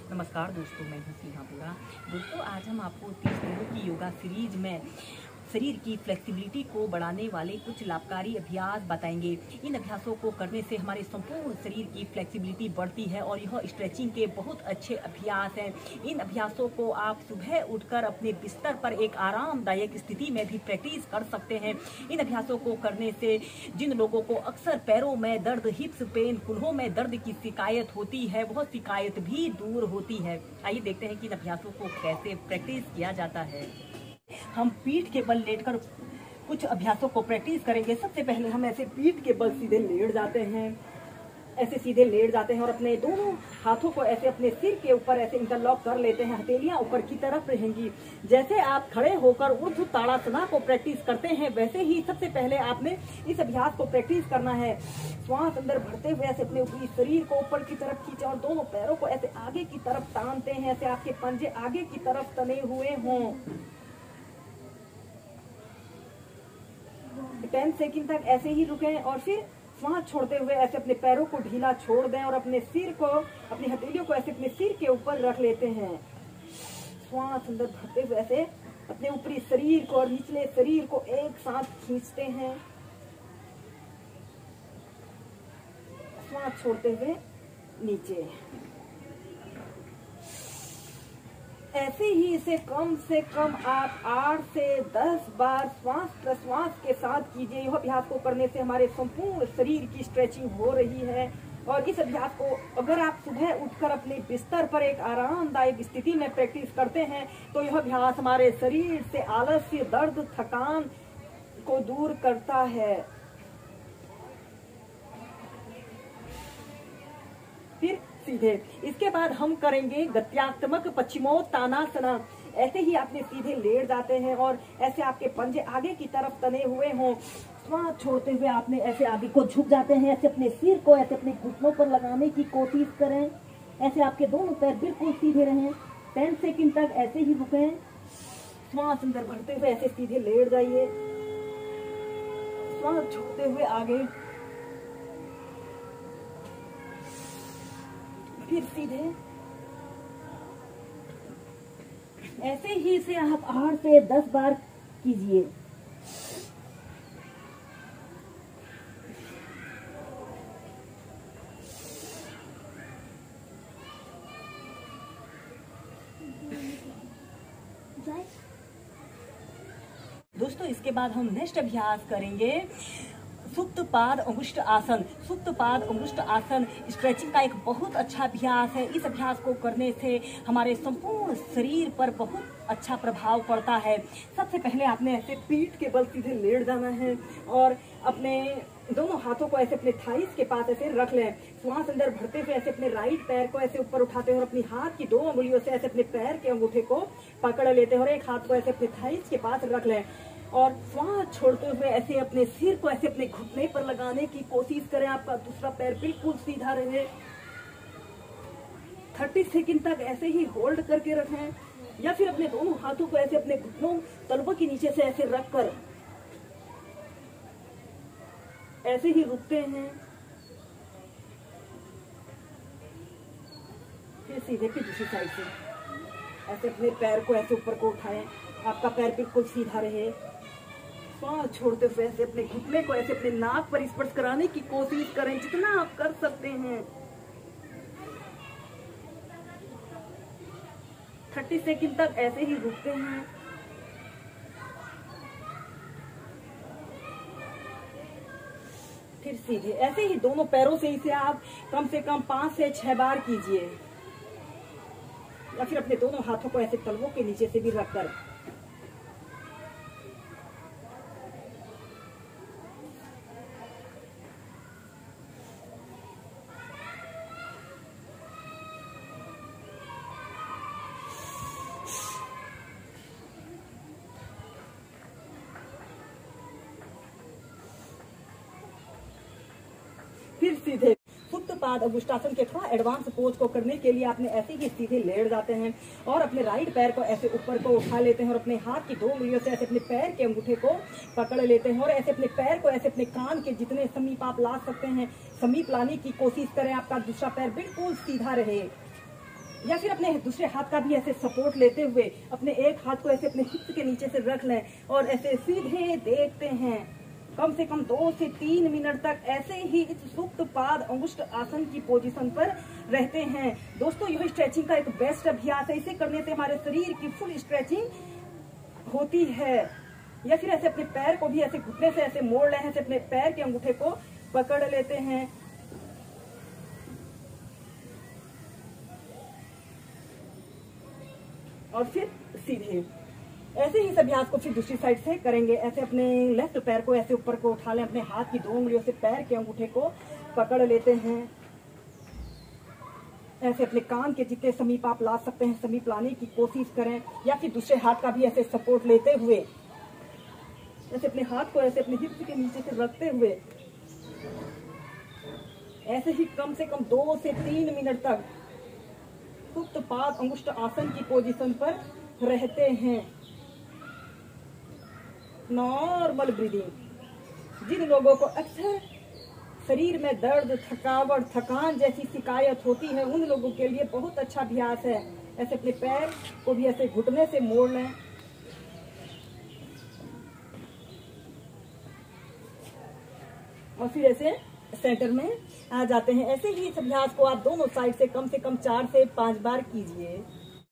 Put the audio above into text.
नमस्कार दोस्तों, मैं हूं सिंहापुरा। दोस्तों, आज हम आपको 30 दिनों की योगा सीरीज में शरीर की फ्लेक्सिबिलिटी को बढ़ाने वाले कुछ लाभकारी अभ्यास बताएंगे। इन अभ्यासों को करने से हमारे संपूर्ण शरीर की फ्लेक्सिबिलिटी बढ़ती है और यह स्ट्रेचिंग के बहुत अच्छे अभ्यास हैं। इन अभ्यासों को आप सुबह उठकर अपने बिस्तर पर एक आरामदायक स्थिति में भी प्रैक्टिस कर सकते हैं। इन अभ्यासों को करने से जिन लोगों को अक्सर पैरों में दर्द, हिप्स पेन, कूल्हों में दर्द की शिकायत होती है, वह शिकायत भी दूर होती है। आइए देखते हैं कि इन अभ्यासों को कैसे प्रैक्टिस किया जाता है। हम पीठ के बल लेटकर कुछ अभ्यासों को प्रैक्टिस करेंगे। सबसे पहले हम ऐसे पीठ के बल सीधे लेट जाते हैं, ऐसे सीधे लेट जाते हैं और अपने दोनों हाथों को ऐसे अपने सिर के ऊपर ऐसे इंटरलॉक कर लेते हैं। हथेलियां ऊपर की तरफ रहेंगी। जैसे आप खड़े होकर ऊर्ध्व ताड़ासना को प्रैक्टिस करते हैं, वैसे ही सबसे पहले आपने इस अभ्यास को प्रैक्टिस करना है। श्वास अंदर भरते हुए ऐसे अपने ऊपरी शरीर को ऊपर की तरफ खींचे और दोनों पैरों को ऐसे आगे की तरफ तानते हैं, ऐसे आपके पंजे आगे की तरफ तने हुए हों। 10 सेकंड तक ऐसे ही रुकें और फिर श्वास छोड़ते हुए ऐसे अपने पैरों को ढीला छोड़ दें और अपने सिर को, अपनी हथेलियों को ऐसे अपने सिर के ऊपर रख लेते हैं। श्वास अंदर भरते हुए ऐसे अपने ऊपरी शरीर को और निचले शरीर को एक साथ खींचते हैं। श्वास छोड़ते हुए नीचे। ऐसे ही इसे कम से कम आप 8 से 10 बार श्वास प्रश्वास के साथ कीजिए। यह अभ्यास को करने से हमारे संपूर्ण शरीर की स्ट्रेचिंग हो रही है। और इस अभ्यास को अगर आप सुबह उठकर अपने बिस्तर पर एक आरामदायक स्थिति में प्रैक्टिस करते हैं तो यह अभ्यास हमारे शरीर से आलस्य, दर्द, थकान को दूर करता है। फिर सीधे इसके बाद हम करेंगे गत्यात्मक पश्चिमोत्तानासना। ऐसे ही आपने सीधे लेट जाते हैं और ऐसे आपके पंजे आगे की तरफ तने हुए हों। श्वास छोड़ते हुए आपने ऐसे आगे को झुक जाते हैं। ऐसे अपने सिर को ऐसे अपने घुटनों पर लगाने की कोशिश करें। ऐसे आपके दोनों पैर बिल्कुल सीधे रहें। 10 सेकंड तक ऐसे ही रुकें। श्वास अंदर भरते हुए ऐसे सीधे लेट जाइए। श्वास छोड़ते हुए आगे, फिर सीधे। ऐसे ही इसे आप 8 से 10 बार कीजिए। दोस्तों, इसके बाद हम नेक्स्ट अभ्यास करेंगे सुप्त पाद अंगुष्ठ आसन। सुप्त पाद अंगुष्ठ आसन स्ट्रेचिंग का एक बहुत अच्छा अभ्यास है। इस अभ्यास को करने से हमारे संपूर्ण शरीर पर बहुत अच्छा प्रभाव पड़ता है। सबसे पहले आपने ऐसे पीठ के बल सीधे लेट जाना है और अपने दोनों हाथों को ऐसे अपने थाइस के पास ऐसे रख लें। श्वास अंदर भरते हुए ऐसे अपने राइट पैर को ऐसे ऊपर उठाते हैं और अपनी हाथ की 2 उंगलियों से ऐसे अपने पैर के अंगूठे को पकड़ लेते हैं और एक हाथ को ऐसे अपने थाइस के पास रख लें और श्वास छोड़ते हुए ऐसे अपने सिर को ऐसे अपने घुटने पर लगाने की कोशिश करें। आपका दूसरा पैर बिल्कुल सीधा रहे। 30 सेकंड तक ऐसे ही होल्ड करके रखें या फिर अपने दोनों हाथों को ऐसे अपने घुटनों तलवों के नीचे से ऐसे रखकर ऐसे ही रुकते हैं। फिर सीधे की दूसरी साइड से ऐसे अपने पैर को ऐसे ऊपर को उठाएं। आपका पैर बिल्कुल सीधा रहे। श्वास छोड़ते हुए ऐसे अपने घुटने को ऐसे अपने नाक पर स्पर्श कराने की कोशिश करें जितना आप कर सकते हैं। 30 सेकंड तक ऐसे ही रुकते हैं। फिर सीधे ऐसे ही दोनों पैरों से इसे आप कम से कम 5 से 6 बार कीजिए या फिर अपने दोनों हाथों को ऐसे तलवों के नीचे से भी रखकर। फिर सीधे सुप्त पाद अंगुष्ठासन के थोड़ा एडवांस पोज को करने के लिए आपने ऐसे ही सीधे लेट जाते हैं और अपने राइट पैर को ऐसे ऊपर को उठा लेते हैं और अपने हाथ की 2 उंगलियों से ऐसे अपने पैर के अंगूठे को पकड़ लेते हैं और ऐसे अपने पैर को ऐसे अपने कान के जितने समीप आप ला सकते हैं समीप लाने की कोशिश करें। आपका दूसरा पैर बिल्कुल सीधा रहे। या फिर अपने दूसरे हाथ का भी ऐसे सपोर्ट लेते हुए अपने एक हाथ को ऐसे अपने हिप्स के नीचे से रख लें और ऐसे सीधे देखते हैं। कम से कम 2 से 3 मिनट तक ऐसे ही इस सुप्त पाद अंगुष्ठ आसन की पोजीशन पर रहते हैं। दोस्तों, यह स्ट्रेचिंग का एक बेस्ट अभ्यास है। इसे करने से हमारे शरीर की फुल स्ट्रेचिंग होती है। या फिर ऐसे अपने पैर को भी ऐसे घुटने से ऐसे मोड़ लें, ऐसे अपने पैर के अंगूठे को पकड़ लेते हैं और फिर सीधे ऐसे ही इस अभ्यास को फिर दूसरी साइड से करेंगे। ऐसे अपने लेफ्ट पैर को ऐसे ऊपर को उठा लें, अपने हाथ की 2 उंगलियों से पैर के अंगूठे को पकड़ लेते हैं। ऐसे अपने कान के जितने समीप आप ला सकते हैं समीप लाने की कोशिश करें, या फिर दूसरे हाथ का भी ऐसे सपोर्ट लेते हुए ऐसे अपने हाथ को ऐसे अपने हिप्स के नीचे से रखते हुए ऐसे ही कम से कम 2 से 3 मिनट तक सुप्त पाद अंगुष्ठ आसन की पोजीशन पर रहते हैं। Normal breathing. जिन लोगों को अक्सर शरीर में दर्द, थकावट, थकान जैसी शिकायत होती है, उन लोगों के लिए बहुत अच्छा अभ्यास है। ऐसे अपने पैर को भी ऐसे घुटने से मोड़ लें और फिर ऐसे सेंटर में आ जाते हैं। ऐसे ही इस अभ्यास को आप दोनों साइड से कम 4 से 5 बार कीजिए।